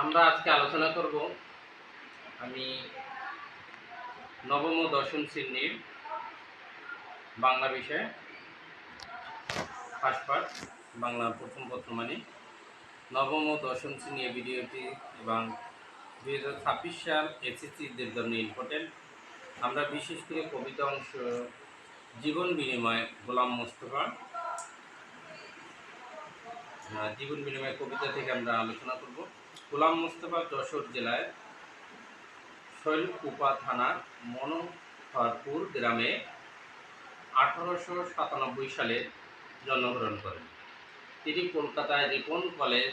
আমরা আজকে আলোচনা করব আমি নবম ও দশম শ্রেণীর বাংলা বিষয়ে ফার্স্ট পার্ট বাংলা প্রথম পত্র মানে নবম ও দশম শ্রেণী এই ভিডিওটি এবং 2026 সাল এসএসসিদের জন্য ইম্পর্টেন্ট। আমরা বিশেষ করে কবিতা অংশ জীবন বিনিময় গোলাম মোস্তফা জীবন বিনিময় কবিতা থেকে আমরা আলোচনা করব। গোলাম মোস্তফা যশোর জেলায় শৈলকুপা থানার মনোহরপুর গ্রামে 1897 সালে জন্মগ্রহণ করেন। তিনি কলকাতায় রিপন কলেজ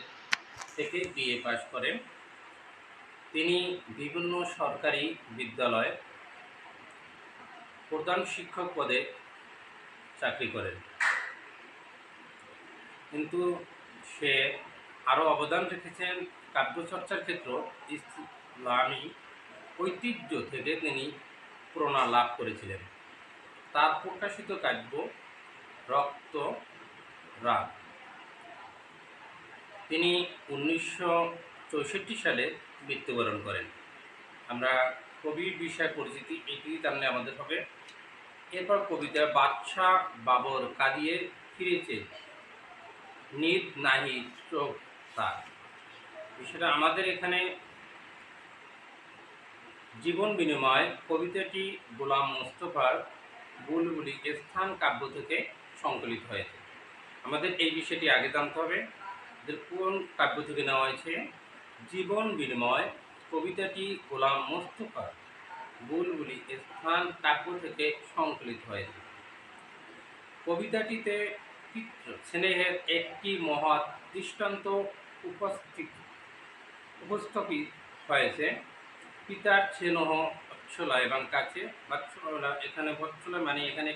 থেকে বিএ পাশ করেন। তিনি বিভিন্ন সরকারি বিদ্যালয়ে প্রধান শিক্ষক পদে চাকরি করেন, কিন্তু সে আরও অবদান রেখেছেন কাব্যচর্চার ক্ষেত্র। ইসলামী ঐতিহ্য থেকে তিনি প্রেরণা লাভ করেছিলেন। তার প্রকাশিত কাব্য রক্ত রাগ। তিনি 1964 সালে মৃত্যুবরণ করেন। আমরা কবির বিষয় পরিচিতি এটি জানলে আমাদের হবে। এরপর কবিতা বাদশাহ বাবর কাঁদিয়ে ফিরেছে নিদ নাহি চোখ তার। বিষয়টা আমাদের এখানে জীবন বিনিময় কবিতাটি গোলাম মোস্তফার বুলবুলি স্থান কাব্য থেকে সংকলিত হয়েছে। আমাদের এই বিষয়টি আগে জানতে হবে যে কোন কাব্য থেকে নেওয়া হয়েছে। জীবন বিনিময় কবিতাটি গোলাম মোস্তফার বুলবুলি স্থান কাব্য থেকে সংকলিত হয়েছে। কবিতাটিতে স্নেহের একটি মহৎ দৃষ্টান্ত উপস্থাপিত হয়েছে। পিতার স্নেহ বৎসলা এবং কাছে বৎসলা, এখানে বৎসলা মানে এখানে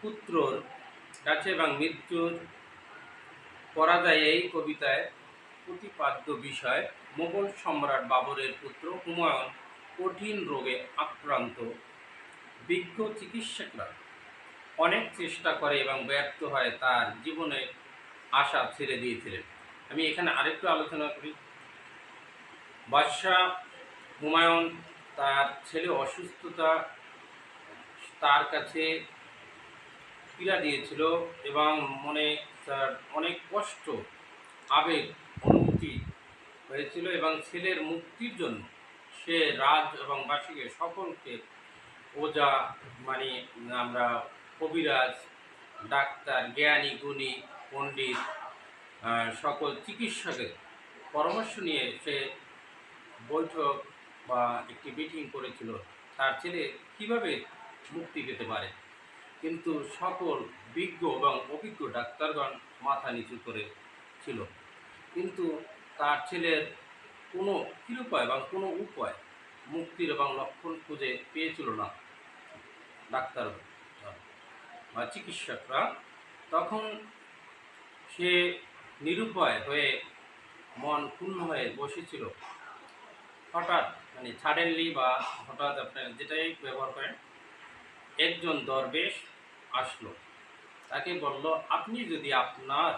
পুত্রর কাছে এবং মৃত্যুর পরাজয়। এই কবিতায় প্রতিপাদ্য বিষয় মোগল সম্রাট বাবরের পুত্র হুমায়ুন কঠিন রোগে আক্রান্ত। বিজ্ঞ চিকিৎসকরা অনেক চেষ্টা করে এবং ব্যর্থ হয়, তার জীবনের আশা ছেড়ে দিয়েছিলেন। আমি এখানে আরেকটু আলোচনা করি। বাদশাহ হুমায়ুন তার ছেলে অসুস্থতা তার কাছে পীড়া দিয়েছিল এবং মনে তার অনেক কষ্ট আবেগ অনুভূতি হয়েছিল এবং ছেলের মুক্তির জন্য সে রাজ এবং বাসীকে সকলকে ওজা মানে আমরা কবিরাজ, ডাক্তার, জ্ঞানী গুণী পণ্ডিত সকল চিকিৎসকের পরামর্শ নিয়ে সে বৈঠক বা একটি মিটিং করেছিল তার ছেলে কীভাবে মুক্তি পেতে পারে। কিন্তু সকল বিজ্ঞ এবং অভিজ্ঞ ডাক্তারগণ মাথা নিচু করে ছিল, কিন্তু তার ছেলের কোনো কৃপায় এবং কোনো উপায় মুক্তির এবং লক্ষণ খুঁজে পেয়েছিল না ডাক্তার বা চিকিৎসকরা। তখন সে নিরুপায় হয়ে মন পূর্ণ হয়ে বসেছিল। হঠাৎ মানে সাডেনলি বা হঠাৎ আপনার যেটাই ব্যবহার করেন, একজন দরবেশ আসলো, তাকে বলল, আপনি যদি আপনার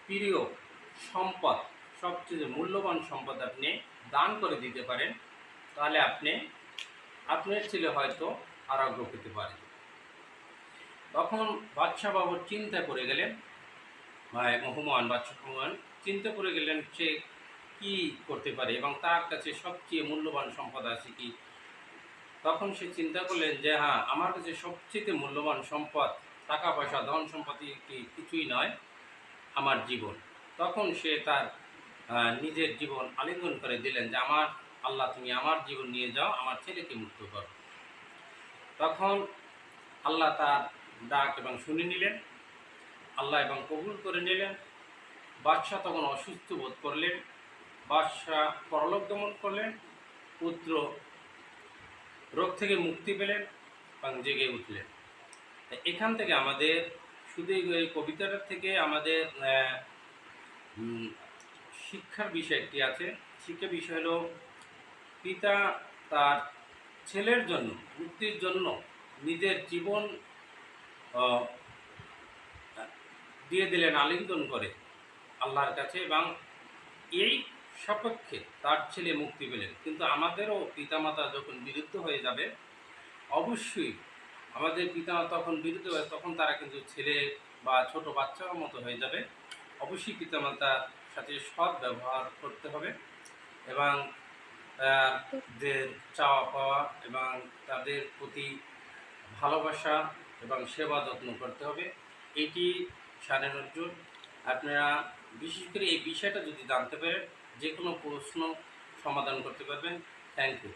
প্রিয় সম্পদ, সবচেয়ে মূল্যবান সম্পদ আপনি দান করে দিতে পারেন, তাহলে আপনার ছেলে হয়তো আরোগ্য পেতে পারে। তখন বাদশাহ বাবর চিন্তা করে গেলেন, বাদশাহ হুমায়ুন চিন্তা করে গেলেন সে কি করতে পারে এবং তার কাছে সবচেয়ে মূল্যবান সম্পদ আছে কি। তখন সে চিন্তা করলেন যে হ্যাঁ, আমার কাছে সবচেয়ে মূল্যবান সম্পদ টাকা পয়সা ধন সম্পত্তি কিছুই নয়, আমার জীবন। তখন সে তার নিজের জীবন আলিঙ্গন করে দিলেন যে আমার আল্লাহ, তুমি আমার জীবন নিয়ে যাও, আমার ছেলেকে মুক্ত করো। তখন আল্লাহ তার ডাক এবং শুনে নিলেন, আল্লাহ এবং কবুল করে নিলেন। বাদশাহ তখন অসুস্থ বোধ করলেন, বাদশাহ পরলোক গমন করলেন, পুত্র রোগ থেকে মুক্তি পেলেন এবং জেগে উঠলেন। এখান থেকে আমাদের শুধু এই কবিতাটার থেকে আমাদের শিক্ষার বিষয় একটি আছে। শিক্ষার বিষয় হলো পিতা তার ছেলের জন্য মুক্তির জন্য নিজের জীবন দিয়ে দিলেন আলিঙ্গন করে আল্লাহর কাছে এবং এই সপক্ষে তার ছেলে মুক্তি পেলেন, কিন্তু আমাদেরও পিতামাতা যখন বিরুদ্ধ হয়ে যাবে, অবশ্যই আমাদের পিতামাতা তখন বিরুদ্ধ হয়ে তখন তারা কিন্তু ছেলে বা ছোট বাচ্চার মতো হয়ে যাবে। অবশ্যই পিতামাতার সাথে সৎ ব্যবহার করতে হবে এবং দের চাওয়া পাওয়া এবং তাদের প্রতি ভালোবাসা এবং সেবা যত্ন করতে হবে। এটি সাড়ে নজরুল। আপনারা বিশেষ করে এই বিষয়টা যদি জানতে পারেন, যে কোনো প্রশ্ন সমাধান করতে পারবেন। Thank you.